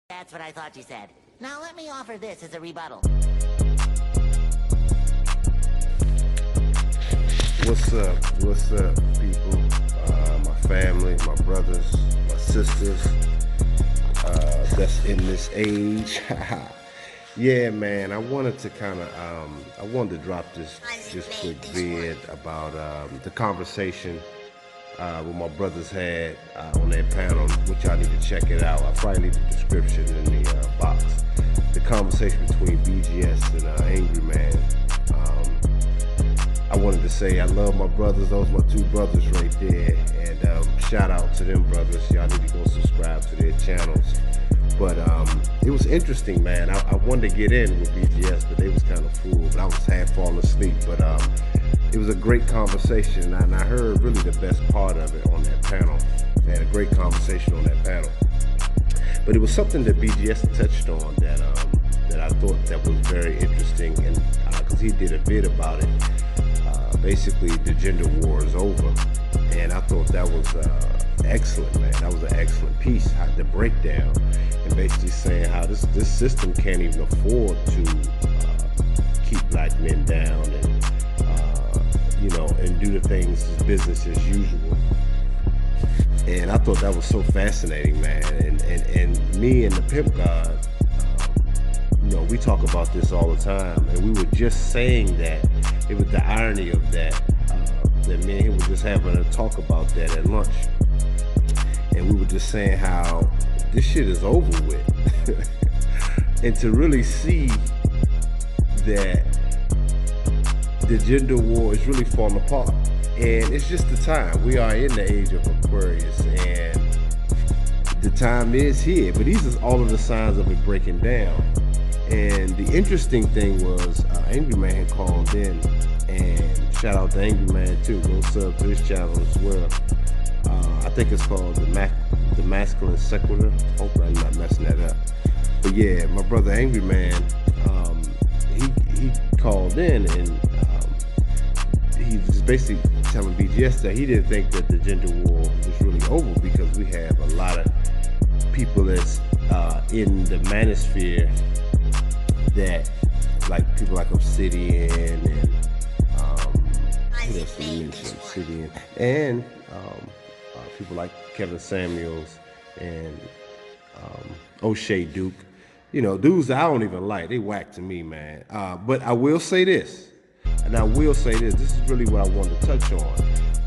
That's what I thought you said. Now let me offer this as a rebuttal. What's up, people? My family, my brothers, my sisters, that's in this age. Yeah, man, I wanted to I wanted to drop this quick vid about the conversation what my brothers had on their panel, which y'all need to check it out. I'll probably leave the description in the box. The conversation between BGS and Angry Man. I wanted to say I love my brothers. Those are my two brothers right there. And shout out to them brothers. Y'all need to go subscribe to their channels. But it was interesting, man. I wanted to get in with BGS, but they was kind of full. But I was half falling asleep. But it was a great conversation, and I heard really the best part of it on that panel. They had a great conversation on that panel. But it was something that BGS touched on that I thought that was very interesting, and because he did a vid about it. Basically, the gender war is over, and I thought that was excellent, man. That was an excellent piece. The breakdown, and basically saying how this system can't even afford to keep black men down, and and do the things as business as usual. And I thought that was so fascinating, man. And me and the Pimp God, we talk about this all the time, and we were just saying that. It was the irony of that, that me and him were just having a talk about that at lunch. And we were just saying how this shit is over with. And to really see that the gender war is really falling apart. And it's just the time. We are in the age of Aquarius, and the time is here. But these are all of the signs of it breaking down. And the interesting thing was, Angry Man had called in, and shout out to Angry Man too. Go sub to his channel as well. I think it's called the Masculine Sequitur. Hopefully I'm not messing that up. But yeah, my brother Angry Man, he called in, and he was basically telling BGS that he didn't think that the gender war was really over, because we have a lot of people that's in the manosphere that, like people like Obsidian and who else did we mention? Obsidian and people like Kevin Samuels and O'Shea Duke. Dudes that I don't even like. They whack to me, man. But I will say this, this is really what I wanted to touch on.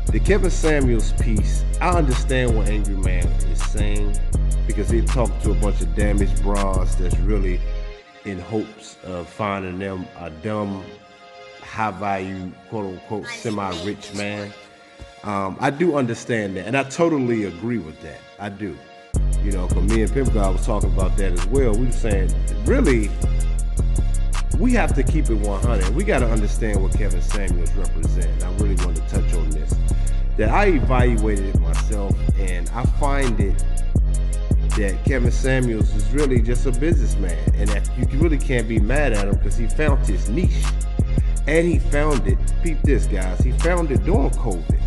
The Kevin Samuels piece, I understand what Angry Man is saying, because he talked to a bunch of damaged bras that's really in hopes of finding them a dumb, high-value, quote-unquote, semi-rich man. I do understand that, and I totally agree with that. I do. Because me and Pimp God was talking about that as well. We were saying, really, we have to keep it 100. We got to understand what Kevin Samuels represents. I really want to touch on this. That I evaluated it myself, and I find it that Kevin Samuels is really just a businessman, and that you really can't be mad at him, because he found his niche. And he found it, peep this guys, he found it during COVID.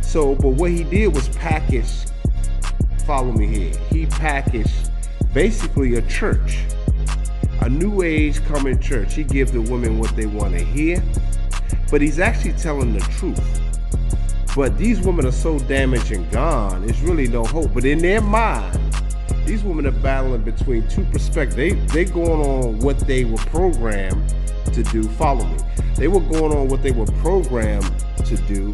So, but what he did was package, follow me here, he packaged basically a church, a new age coming church. He gives the women what they want to hear, but he's actually telling the truth. But these women are so damaged and gone, there's really no hope. But in their mind, these women are battling between two perspectives. They going on what they were programmed to do. Follow me. They were going on what they were programmed to do,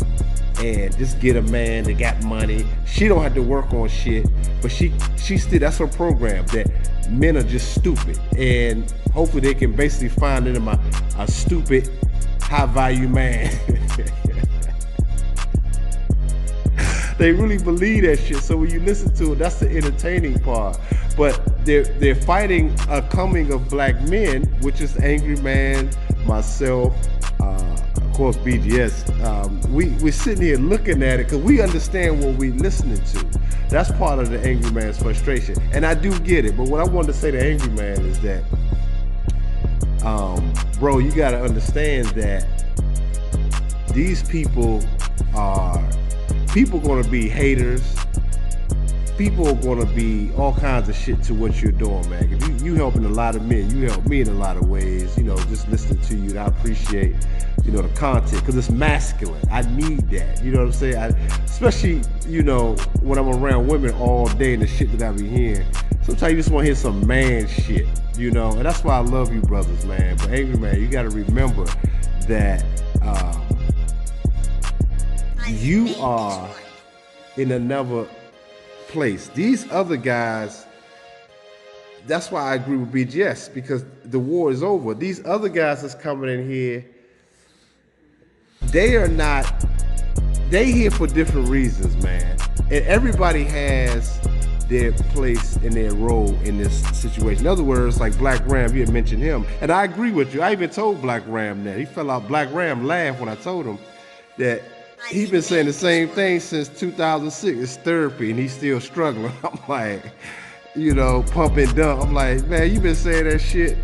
and just get a man that got money. She don't have to work on shit, but she still, that's her program, that men are just stupid, and hopefully they can basically find in him a stupid, high value man. They really believe that shit. So when you listen to it, that's the entertaining part. But they're fighting a coming of black men, which is Angry Man, myself, of course BGS. We're sitting here looking at it because we understand what we're listening to. That's part of the Angry Man's frustration, and I do get it. But what I wanted to say to Angry Man is that, bro, you got to understand that these people are going to be haters, people are gonna be all kinds of shit to what you're doing, man. You helping a lot of men. You help me in a lot of ways. You know, just listening to you. And I appreciate, you know, the content because it's masculine. I need that. You know what I'm saying? Especially, you know, when I'm around women all day and the shit that I be hearing. Sometimes you just want to hear some man shit, you know, and that's why I love you brothers, man. But Angry Man, you got to remember that you are in another place. These other guys, that's why I agree with BGS, because the war is over. These other guys that's coming in here, they here for different reasons, man. And everybody has their place and their role in this situation. In other words, like Black Ram, you had mentioned him, and I agree with you. I even told Black Ram that. He fell out. Black Ram laughed when I told him that he's been saying the same thing since 2006. It's therapy, and he's still struggling. I'm like, you know, pump and dump. I'm like, man, you been saying that shit.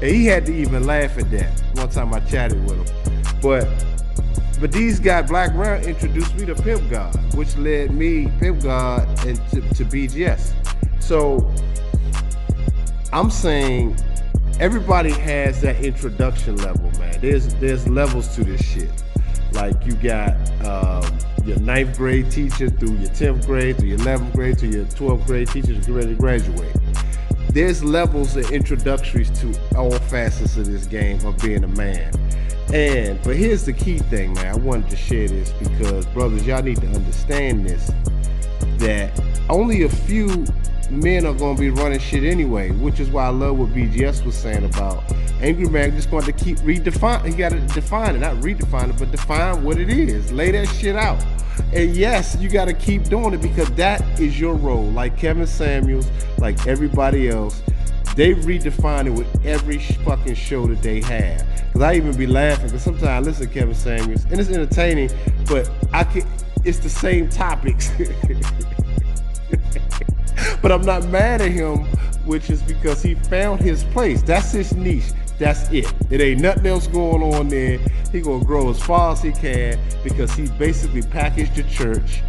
And he had to even laugh at that. One time I chatted with him. But these guys, Black Ram introduced me to Pimp God, which led me, Pimp God, and to BGS. So I'm saying everybody has that introduction level, man. There's levels to this shit. Like you got your 9th grade teacher through your 10th grade, through your 11th grade, to your 12th grade teacher to get ready to graduate. There's levels and introductories to all facets of this game of being a man. But here's the key thing, man. I wanted to share this because, brothers, y'all need to understand this, that only a few men are going to be running shit anyway, which is why I love what BGS was saying about Angry Man just going to keep redefine. He got to define it, not redefine it, but define what it is. Lay that shit out. And yes, you got to keep doing it because that is your role. Like Kevin Samuels, like everybody else, they redefine it with every fucking show that they have. Cause I even be laughing because sometimes I listen to Kevin Samuels and it's entertaining, but it's the same topics. But I'm not mad at him, which is because he found his place. That's his niche. That's it. It ain't nothing else going on there. He gonna grow as far as he can because he basically packaged the church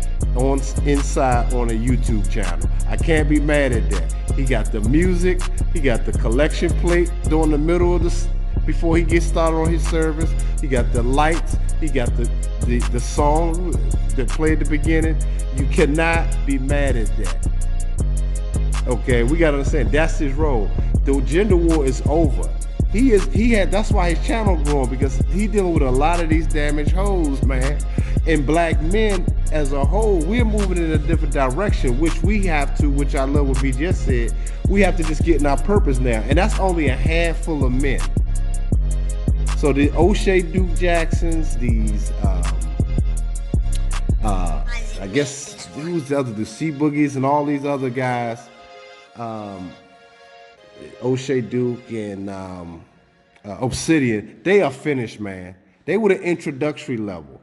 inside on a YouTube channel. I can't be mad at that. He got the music, he got the collection plate during the middle of before he gets started on his service. He got the lights, he got the song that played at the beginning. You cannot be mad at that. Okay, we gotta understand that's his role. The gender war is over. That's why his channel growing, because he dealing with a lot of these damaged hoes, man. And black men as a whole, we're moving in a different direction, which I love what BGS said, we have to just get in our purpose now. And that's only a handful of men. So the O'Shea Duke Jacksons, these, I guess, who's the other, the C Boogies and all these other guys, O'Shea Duke and Obsidian, they are finished, man. They were the introductory level.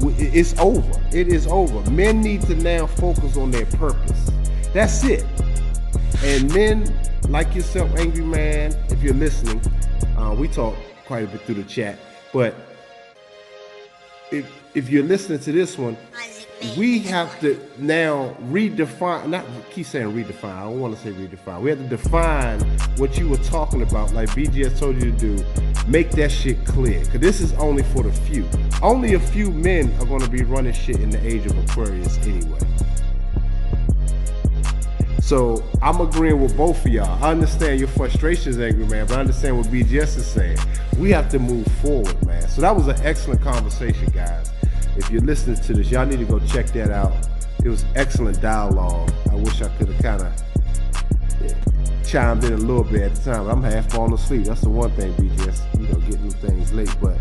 It's over. It is over. Men need to now focus on their purpose. That's it. And men like yourself, Angry Man, if you're listening, we talk quite a bit through the chat, but if you're listening to this one, we have to now redefine, not keep saying redefine, I don't want to say redefine. We have to define what you were talking about, like BGS told you to do. Make that shit clear, because this is only for the few. Only a few men are going to be running shit in the age of Aquarius anyway. So I'm agreeing with both of y'all. I understand your frustrations, Angry Man, but I understand what BGS is saying. We have to move forward, man. So that was an excellent conversation, guys. If you're listening to this, y'all need to go check that out. It was excellent dialogue. I wish I could have kind of chimed in a little bit at the time. I'm half falling asleep. That's the one thing, BGS, getting things late. But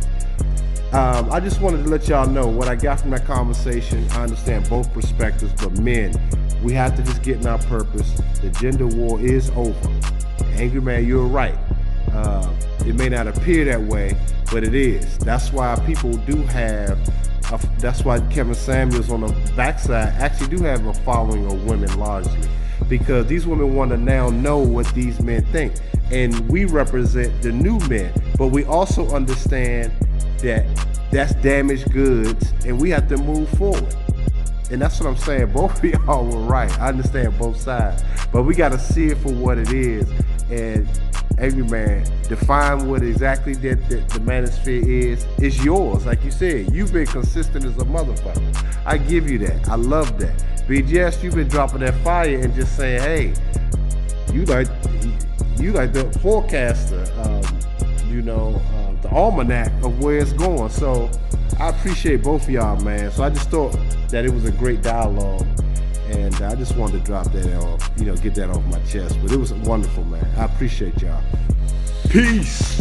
I just wanted to let y'all know what I got from that conversation. I understand both perspectives, but men, we have to just get in our purpose. The gender war is over. Angry Man, you're right. It may not appear that way, but it is. That's why people do have, that's why Kevin Samuels on the backside actually do have a following of women largely. Because these women want to now know what these men think. And we represent the new men, but we also understand that that's damaged goods and we have to move forward. And that's what I'm saying. Both of y'all were right. I understand both sides, but we got to see it for what it is. And Angry Man, define what exactly that the manosphere is. It's yours, like you said. You've been consistent as a motherfucker. I give you that. I love that. BGS, you've been dropping that fire and just saying, hey, you like the forecaster, the almanac of where it's going. So I appreciate both of y'all, man. So I just thought that it was a great dialogue, and I just wanted to drop that off, get that off my chest. But it was wonderful, man. I appreciate y'all. Peace.